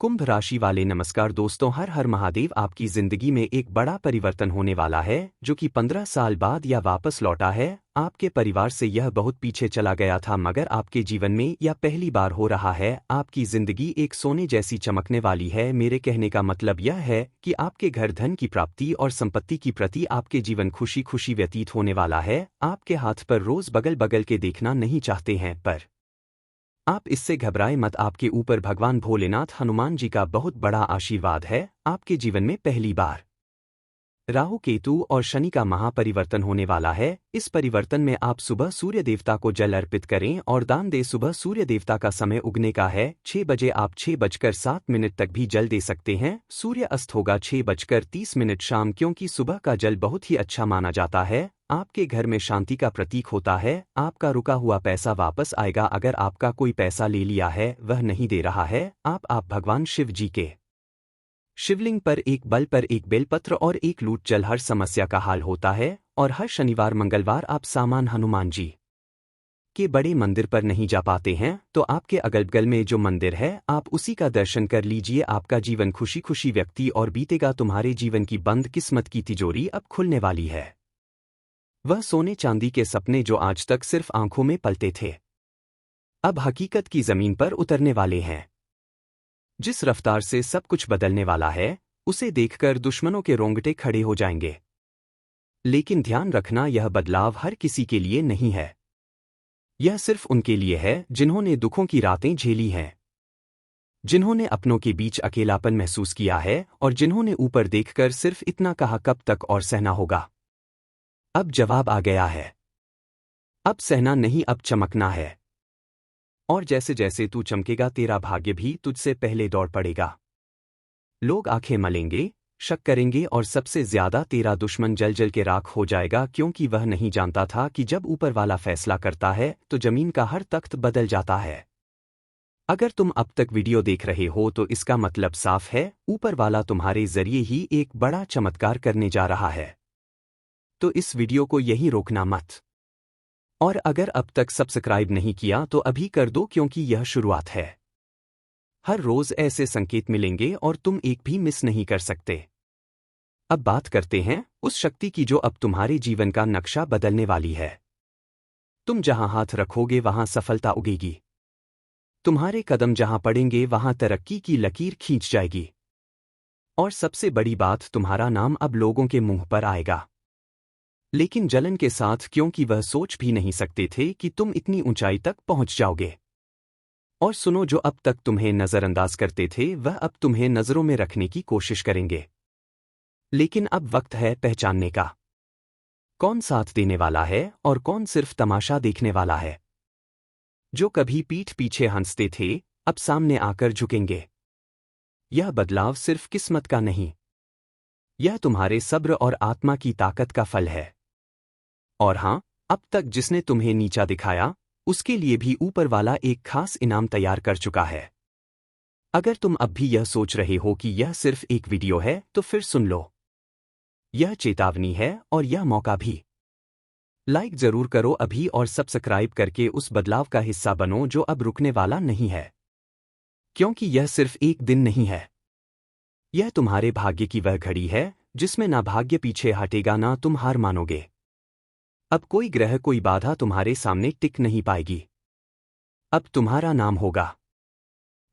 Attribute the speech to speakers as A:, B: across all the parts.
A: कुंभ राशि वाले नमस्कार दोस्तों, हर हर महादेव। आपकी जिंदगी में एक बड़ा परिवर्तन होने वाला है जो कि 15 साल बाद या वापस लौटा है। आपके परिवार से यह बहुत पीछे चला गया था, मगर आपके जीवन में यह पहली बार हो रहा है। आपकी जिंदगी एक सोने जैसी चमकने वाली है। मेरे कहने का मतलब यह है कि आपके घर धन की प्राप्ति और संपत्ति की प्रति आपके जीवन खुशी खुशी व्यतीत होने वाला है। आपके हाथ पर रोज बगल बगल के देखना नहीं चाहते हैं, पर आप इससे घबराए मत। आपके ऊपर भगवान भोलेनाथ हनुमान जी का बहुत बड़ा आशीर्वाद है। आपके जीवन में पहली बार राहु केतु और शनि का महापरिवर्तन होने वाला है। इस परिवर्तन में आप सुबह सूर्य देवता को जल अर्पित करें और दान दें। सुबह सूर्य देवता का समय उगने का है 6 बजे। आप 6:07 तक भी जल दे सकते हैं। सूर्य अस्त होगा 6:30 शाम, क्योंकि सुबह का जल बहुत ही अच्छा माना जाता है। आपके घर में शांति का प्रतीक होता है। आपका रुका हुआ पैसा वापस आएगा। अगर आपका कोई पैसा ले लिया है, वह नहीं दे रहा है, आप भगवान शिव जी के शिवलिंग पर एक बेलपत्र और एक लूट जल हर समस्या का हाल होता है। और हर शनिवार मंगलवार आप सामान हनुमान जी के बड़े मंदिर पर नहीं जा पाते हैं, तो आपके अगल बगल में जो मंदिर है आप उसी का दर्शन कर लीजिए। आपका जीवन खुशी खुशी व्यक्ति और बीतेगा। तुम्हारे जीवन की बंद किस्मत की तिजोरी अब खुलने वाली है। वह सोने चांदी के सपने जो आज तक सिर्फ आंखों में पलते थे, अब हकीकत की जमीन पर उतरने वाले हैं। जिस रफ्तार से सब कुछ बदलने वाला है, उसे देखकर दुश्मनों के रोंगटे खड़े हो जाएंगे। लेकिन ध्यान रखना, यह बदलाव हर किसी के लिए नहीं है। यह सिर्फ उनके लिए है जिन्होंने दुखों की रातें झेली हैं, जिन्होंने अपनों के बीच अकेलापन महसूस किया है और जिन्होंने ऊपर देखकर सिर्फ इतना कहा, कब तक और सहना होगा। अब जवाब आ गया है। अब सहना नहीं, अब चमकना है। और जैसे जैसे तू चमकेगा, तेरा भाग्य भी तुझसे पहले दौड़ पड़ेगा। लोग आंखें मलेंगे, शक करेंगे और सबसे ज्यादा तेरा दुश्मन जल जल के राख हो जाएगा, क्योंकि वह नहीं जानता था कि जब ऊपर वाला फैसला करता है तो जमीन का हर तख्त बदल जाता है। अगर तुम अब तक वीडियो देख रहे हो तो इसका मतलब साफ है, ऊपर वाला तुम्हारे जरिए ही एक बड़ा चमत्कार करने जा रहा है। तो इस वीडियो को यहीं रोकना मत। और अगर अब तक सब्सक्राइब नहीं किया तो अभी कर दो, क्योंकि यह शुरुआत है। हर रोज ऐसे संकेत मिलेंगे और तुम एक भी मिस नहीं कर सकते। अब बात करते हैं उस शक्ति की जो अब तुम्हारे जीवन का नक्शा बदलने वाली है। तुम जहां हाथ रखोगे वहां सफलता उगेगी। तुम्हारे कदम जहां पड़ेंगे वहां तरक्की की लकीर खींच जाएगी। और सबसे बड़ी बात, तुम्हारा नाम अब लोगों के मुंह पर आएगा, लेकिन जलन के साथ, क्योंकि वह सोच भी नहीं सकते थे कि तुम इतनी ऊंचाई तक पहुंच जाओगे। और सुनो, जो अब तक तुम्हें नजरअंदाज करते थे वह अब तुम्हें नजरों में रखने की कोशिश करेंगे। लेकिन अब वक्त है पहचानने का, कौन साथ देने वाला है और कौन सिर्फ तमाशा देखने वाला है। जो कभी पीठ पीछे हंसते थे, अब सामने आकर झुकेंगे। यह बदलाव सिर्फ किस्मत का नहीं, यह तुम्हारे सब्र और आत्मा की ताकत का फल है। और हां, अब तक जिसने तुम्हें नीचा दिखाया, उसके लिए भी ऊपर वाला एक खास इनाम तैयार कर चुका है। अगर तुम अब भी यह सोच रहे हो कि यह सिर्फ एक वीडियो है, तो फिर सुन लो। यह चेतावनी है और यह मौका भी। लाइक जरूर करो अभी और सब्सक्राइब करके उस बदलाव का हिस्सा बनो जो अब रुकने वाला नहीं है। क्योंकि यह सिर्फ एक दिन नहीं है, यह तुम्हारे भाग्य की वह घड़ी है जिसमें ना भाग्य पीछे हटेगा, ना तुम हार मानोगे। अब कोई ग्रह, कोई बाधा तुम्हारे सामने टिक नहीं पाएगी। अब तुम्हारा नाम होगा,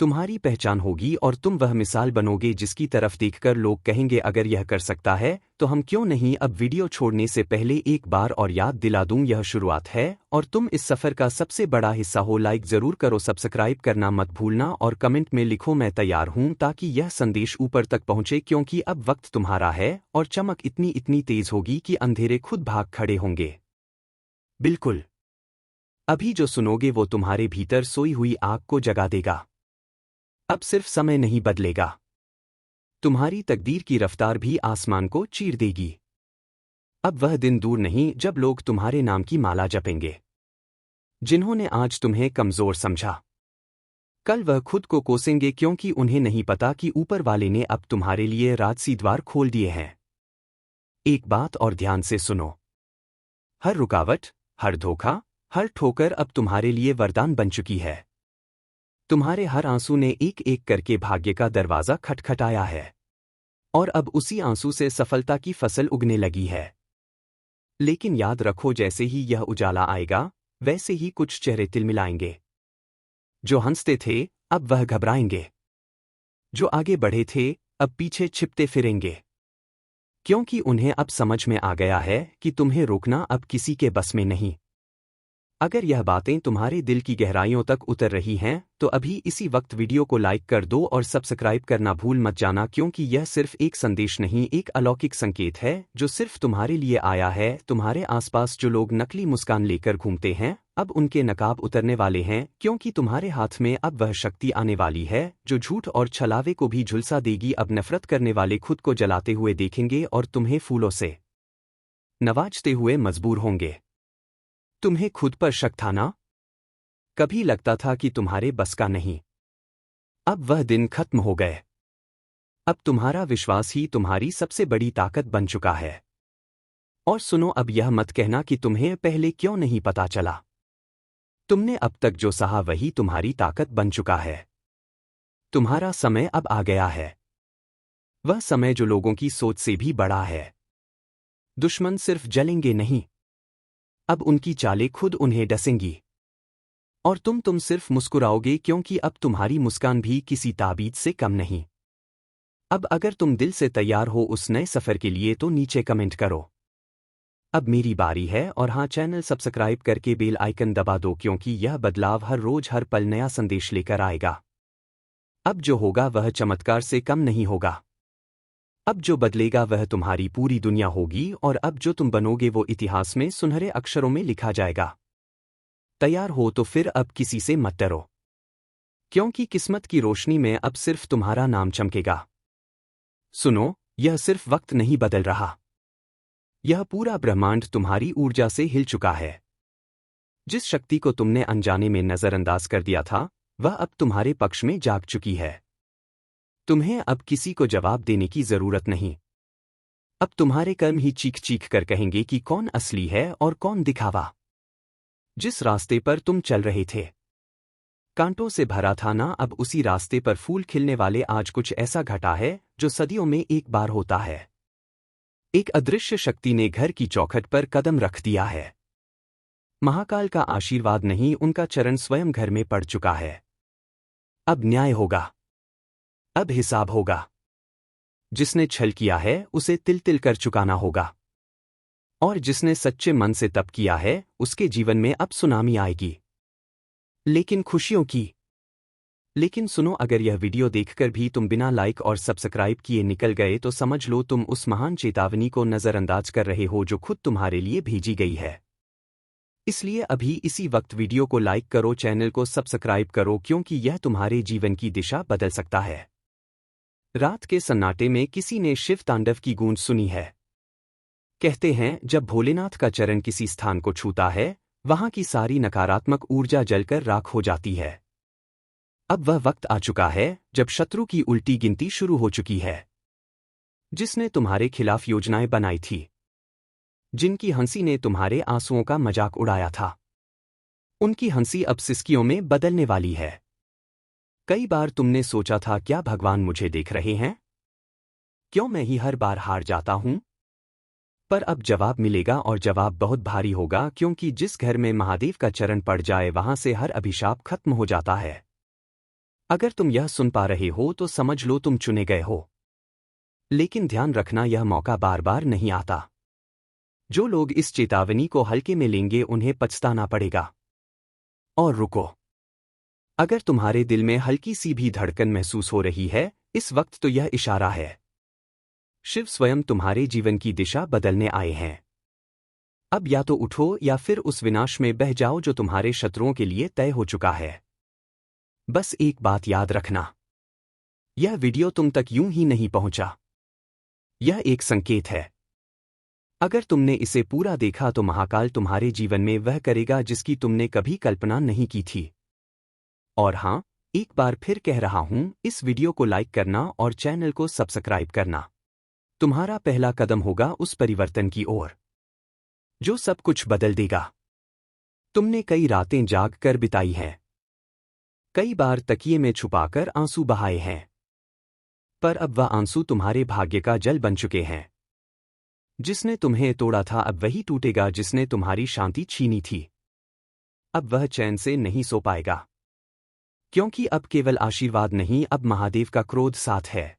A: तुम्हारी पहचान होगी और तुम वह मिसाल बनोगे जिसकी तरफ देखकर लोग कहेंगे, अगर यह कर सकता है तो हम क्यों नहीं। अब वीडियो छोड़ने से पहले एक बार और याद दिला दूं, यह शुरुआत है और तुम इस सफर का सबसे बड़ा हिस्सा हो। लाइक जरूर करो, सब्सक्राइब करना मत भूलना और कमेंट में लिखो मैं तैयार हूं, ताकि यह संदेश ऊपर तक पहुंचे। क्योंकि अब वक्त तुम्हारा है और चमक इतनी तेज होगी कि अंधेरे खुद भाग खड़े होंगे। बिल्कुल, अभी जो सुनोगे वो तुम्हारे भीतर सोई हुई आग को जगा देगा। अब सिर्फ समय नहीं बदलेगा, तुम्हारी तकदीर की रफ्तार भी आसमान को चीर देगी। अब वह दिन दूर नहीं जब लोग तुम्हारे नाम की माला जपेंगे। जिन्होंने आज तुम्हें कमजोर समझा, कल वह खुद को कोसेंगे, क्योंकि उन्हें नहीं पता कि ऊपर वाले ने अब तुम्हारे लिए राजसी द्वार खोल दिए हैं। एक बात और ध्यान से सुनो, हर रुकावट, हर धोखा, हर ठोकर अब तुम्हारे लिए वरदान बन चुकी है। तुम्हारे हर आंसू ने एक एक करके भाग्य का दरवाजा खटखटाया है। और अब उसी आंसू से सफलता की फसल उगने लगी है। लेकिन याद रखो, जैसे ही यह उजाला आएगा, वैसे ही कुछ चेहरे तिलमिलाएंगे। जो हंसते थे, अब वह घबराएंगे। जो आगे बढ़े थे, अब पीछे छिपते फिरेंगे। क्योंकि उन्हें अब समझ में आ गया है कि तुम्हें रोकना अब किसी के बस में नहीं। अगर यह बातें तुम्हारे दिल की गहराइयों तक उतर रही हैं, तो अभी इसी वक्त वीडियो को लाइक कर दो और सब्सक्राइब करना भूल मत जाना, क्योंकि यह सिर्फ एक संदेश नहीं, एक अलौकिक संकेत है जो सिर्फ तुम्हारे लिए आया है। तुम्हारे आसपास जो लोग नकली मुस्कान लेकर घूमते हैं, अब उनके नकाब उतरने वाले हैं, क्योंकि तुम्हारे हाथ में अब वह शक्ति आने वाली है जो झूठ और छलावे को भी झुलसा देगी। अब नफरत करने वाले खुद को जलाते हुए देखेंगे और तुम्हें फूलों से नवाजते हुए मजबूर होंगे। तुम्हें खुद पर शक था ना? कभी लगता था कि तुम्हारे बस का नहीं। अब वह दिन खत्म हो गए। अब तुम्हारा विश्वास ही तुम्हारी सबसे बड़ी ताकत बन चुका है। और सुनो, अब यह मत कहना कि तुम्हें पहले क्यों नहीं पता चला। तुमने अब तक जो सहा वही तुम्हारी ताकत बन चुका है। तुम्हारा समय अब आ गया है। वह समय जो लोगों की सोच से भी बड़ा है। दुश्मन सिर्फ जलेंगे नहीं, अब उनकी चालें खुद उन्हें डसेंगी। और तुम सिर्फ मुस्कुराओगे, क्योंकि अब तुम्हारी मुस्कान भी किसी ताबीज से कम नहीं। अब अगर तुम दिल से तैयार हो उस नए सफर के लिए, तो नीचे कमेंट करो, अब मेरी बारी है। और हाँ, चैनल सब्सक्राइब करके बेल आइकन दबा दो, क्योंकि यह बदलाव हर रोज हर पल नया संदेश लेकर आएगा। अब जो होगा वह चमत्कार से कम नहीं होगा। अब जो बदलेगा वह तुम्हारी पूरी दुनिया होगी, और अब जो तुम बनोगे वो इतिहास में सुनहरे अक्षरों में लिखा जाएगा। तैयार हो तो फिर अब किसी से मत डरो, क्योंकि किस्मत की रोशनी में अब सिर्फ तुम्हारा नाम चमकेगा। सुनो, यह सिर्फ वक्त नहीं बदल रहा, यह पूरा ब्रह्मांड तुम्हारी ऊर्जा से हिल चुका है। जिस शक्ति को तुमने अनजाने में नजरअंदाज कर दिया था, वह अब तुम्हारे पक्ष में जाग चुकी है। तुम्हें अब किसी को जवाब देने की जरूरत नहीं। अब तुम्हारे कर्म ही चीख चीख कर कहेंगे कि कौन असली है और कौन दिखावा। जिस रास्ते पर तुम चल रहे थे, कांटों से भरा था ना, अब उसी रास्ते पर फूल खिलने वाले। आज कुछ ऐसा घटा है जो सदियों में एक बार होता है। एक अदृश्य शक्ति ने घर की चौखट पर कदम रख दिया है। महाकाल का आशीर्वाद नहीं, उनका चरण स्वयं घर में पड़ चुका है। अब न्याय होगा, अब हिसाब होगा। जिसने छल किया है उसे तिल तिल कर चुकाना होगा। और जिसने सच्चे मन से तप किया है उसके जीवन में अब सुनामी आएगी, लेकिन खुशियों की। लेकिन सुनो, अगर यह वीडियो देखकर भी तुम बिना लाइक और सब्सक्राइब किए निकल गए, तो समझ लो तुम उस महान चेतावनी को नजरअंदाज कर रहे हो जो खुद तुम्हारे लिए भेजी गई है। इसलिए अभी इसी वक्त वीडियो को लाइक करो, चैनल को सब्सक्राइब करो, क्योंकि यह तुम्हारे जीवन की दिशा बदल सकता है। रात के सन्नाटे में किसी ने शिव तांडव की गूंज सुनी है। कहते हैं, जब भोलेनाथ का चरण किसी स्थान को छूता है, वहां की सारी नकारात्मक ऊर्जा जलकर राख हो जाती है। अब वह वक्त आ चुका है जब शत्रु की उल्टी गिनती शुरू हो चुकी है। जिसने तुम्हारे खिलाफ योजनाएं बनाई थी, जिनकी हंसी ने तुम्हारे आंसुओं का मजाक उड़ाया था, उनकी हंसी अब सिसकियों में बदलने वाली है। कई बार तुमने सोचा था, क्या भगवान मुझे देख रहे हैं? क्यों मैं ही हर बार हार जाता हूं? पर अब जवाब मिलेगा, और जवाब बहुत भारी होगा, क्योंकि जिस घर में महादेव का चरण पड़ जाए वहां से हर अभिशाप खत्म हो जाता है। अगर तुम यह सुन पा रहे हो तो समझ लो तुम चुने गए हो। लेकिन ध्यान रखना, यह मौका बार बार नहीं आता। जो लोग इस चेतावनी को हल्के में लेंगे उन्हें पछताना पड़ेगा। और रुको, अगर तुम्हारे दिल में हल्की सी भी धड़कन महसूस हो रही है इस वक्त, तो यह इशारा है। शिव स्वयं तुम्हारे जीवन की दिशा बदलने आए हैं। अब या तो उठो या फिर उस विनाश में बह जाओ जो तुम्हारे शत्रुओं के लिए तय हो चुका है। बस एक बात याद रखना, यह वीडियो तुम तक यूं ही नहीं पहुंचा। यह एक संकेत है। अगर तुमने इसे पूरा देखा तो महाकाल तुम्हारे जीवन में वह करेगा जिसकी तुमने कभी कल्पना नहीं की थी। और हां, एक बार फिर कह रहा हूं, इस वीडियो को लाइक करना और चैनल को सब्सक्राइब करना तुम्हारा पहला कदम होगा उस परिवर्तन की ओर जो सब कुछ बदल देगा। तुमने कई रातें जाग कर बिताई हैं, कई बार तकिए में छुपाकर आंसू बहाए हैं, पर अब वह आंसू तुम्हारे भाग्य का जल बन चुके हैं। जिसने तुम्हें तोड़ा था अब वही टूटेगा, जिसने तुम्हारी शांति छीनी थी अब वह चैन से नहीं सो पाएगा। क्योंकि अब केवल आशीर्वाद नहीं, अब महादेव का क्रोध साथ है।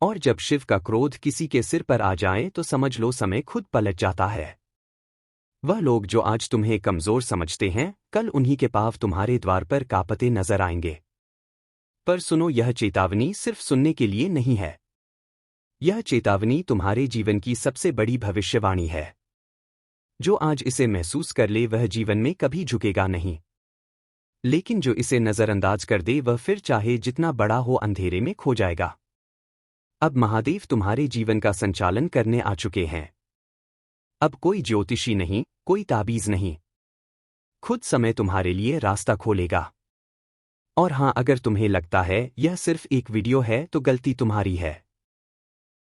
A: और जब शिव का क्रोध किसी के सिर पर आ जाए तो समझ लो समय खुद पलट जाता है। वह लोग जो आज तुम्हें कमजोर समझते हैं, कल उन्हीं के पांव तुम्हारे द्वार पर कांपते नजर आएंगे। पर सुनो, यह चेतावनी सिर्फ सुनने के लिए नहीं है। यह चेतावनी तुम्हारे जीवन की सबसे बड़ी भविष्यवाणी है। जो आज इसे महसूस कर ले वह जीवन में कभी झुकेगा नहीं, लेकिन जो इसे नजरअंदाज कर दे वह फिर चाहे जितना बड़ा हो अंधेरे में खो जाएगा। अब महादेव तुम्हारे जीवन का संचालन करने आ चुके हैं। अब कोई ज्योतिषी नहीं, कोई ताबीज नहीं, खुद समय तुम्हारे लिए रास्ता खोलेगा। और हां, अगर तुम्हें लगता है यह सिर्फ एक वीडियो है तो गलती तुम्हारी है।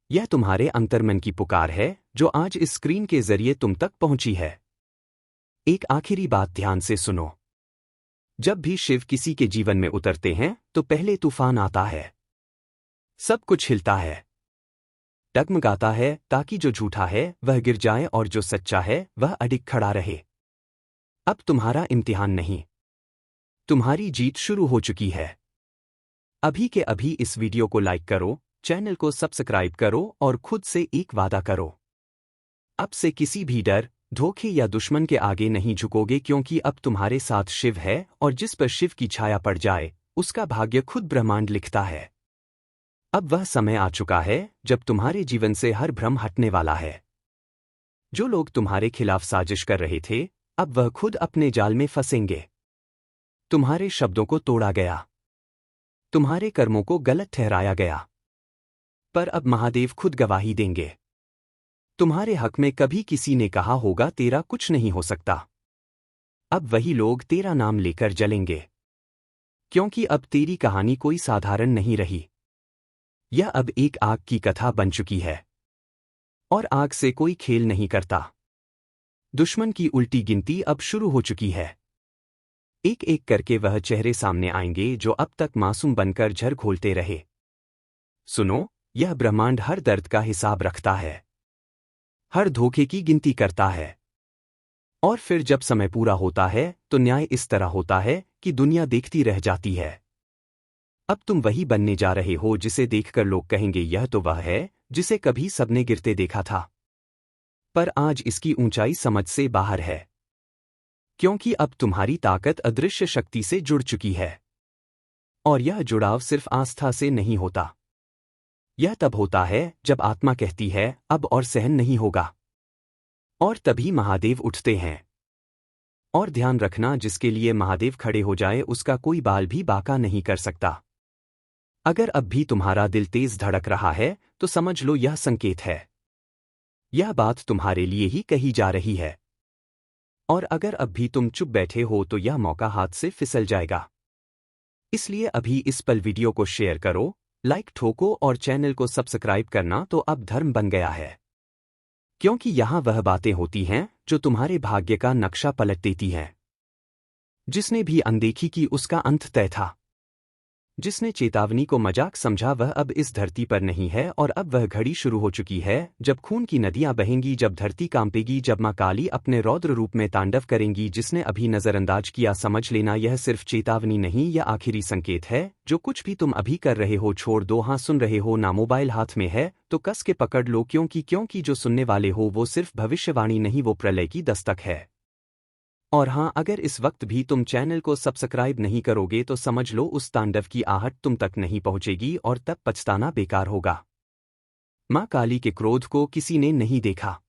A: यह तुम्हारे अंतर्मन की पुकार है जो आज इस स्क्रीन के जरिए तुम तक पहुंची है। एक आखिरी बात ध्यान से सुनो। जब भी शिव किसी के जीवन में उतरते हैं तो पहले तूफान आता है, सब कुछ हिलता है, डगमगाता है, ताकि जो झूठा है वह गिर जाए और जो सच्चा है वह अडिग खड़ा रहे। अब तुम्हारा इम्तिहान नहीं, तुम्हारी जीत शुरू हो चुकी है। अभी के अभी इस वीडियो को लाइक करो, चैनल को सब्सक्राइब करो और खुद से एक वादा करो। अब से किसी भी डर, धोखे या दुश्मन के आगे नहीं झुकोगे, क्योंकि अब तुम्हारे साथ शिव है और जिस पर शिव की छाया पड़ जाए उसका भाग्य खुद ब्रह्मांड लिखता है। अब वह समय आ चुका है जब तुम्हारे जीवन से हर भ्रम हटने वाला है। जो लोग तुम्हारे खिलाफ साजिश कर रहे थे अब वह खुद अपने जाल में फंसेंगे। तुम्हारे शब्दों को तोड़ा गया, तुम्हारे कर्मों को गलत ठहराया गया, पर अब महादेव खुद गवाही देंगे। तुम्हारे हक में कभी किसी ने कहा होगा तेरा कुछ नहीं हो सकता, अब वही लोग तेरा नाम लेकर जलेंगे। क्योंकि अब तेरी कहानी कोई साधारण नहीं रही, यह अब एक आग की कथा बन चुकी है। और आग से कोई खेल नहीं करता। दुश्मन की उल्टी गिनती अब शुरू हो चुकी है। एक एक करके वह चेहरे सामने आएंगे जो अब तक मासूम बनकर झर घोलते रहे। सुनो, यह ब्रह्मांड हर दर्द का हिसाब रखता है, हर धोखे की गिनती करता है। और फिर जब समय पूरा होता है तो न्याय इस तरह होता है कि दुनिया देखती रह जाती है। अब तुम वही बनने जा रहे हो जिसे देखकर लोग कहेंगे यह तो वह है जिसे कभी सबने गिरते देखा था। पर आज इसकी ऊंचाई समझ से बाहर है, क्योंकि अब तुम्हारी ताकत अदृश्य शक्ति से जुड़ चुकी है। और यह जुड़ाव सिर्फ आस्था से नहीं होता, यह तब होता है जब आत्मा कहती है अब और सहन नहीं होगा। और तभी महादेव उठते हैं। और ध्यान रखना, जिसके लिए महादेव खड़े हो जाए उसका कोई बाल भी बांका नहीं कर सकता। अगर अब भी तुम्हारा दिल तेज धड़क रहा है तो समझ लो यह संकेत है, यह बात तुम्हारे लिए ही कही जा रही है। और अगर अब भी तुम चुप बैठे हो तो यह मौका हाथ से फिसल जाएगा। इसलिए अभी इस पल वीडियो को शेयर करो, लाइक ठोको और चैनल को सब्सक्राइब करना तो अब धर्म बन गया है। क्योंकि यहां वह बातें होती हैं जो तुम्हारे भाग्य का नक्शा पलट देती हैं। जिसने भी अनदेखी की उसका अंत तय था। जिसने चेतावनी को मजाक समझा वह अब इस धरती पर नहीं है। और अब वह घड़ी शुरू हो चुकी है जब खून की नदियां बहेंगी, जब धरती कांपेगी, जब मां काली अपने रौद्र रूप में तांडव करेंगी। जिसने अभी नजरअंदाज किया समझ लेना यह सिर्फ चेतावनी नहीं, यह आखिरी संकेत है। जो कुछ भी तुम अभी कर रहे हो छोड़ दो। हाँ, सुन रहे हो ना, मोबाइल हाथ में है तो कस के पकड़ लो, क्योंकि जो सुनने वाले हो वो सिर्फ भविष्यवाणी नहीं, वो प्रलय की दस्तक है। और हाँ, अगर इस वक्त भी तुम चैनल को सब्सक्राइब नहीं करोगे तो समझ लो उस तांडव की आहट तुम तक नहीं पहुंचेगी और तब पछताना बेकार होगा। मां काली के क्रोध को किसी ने नहीं देखा।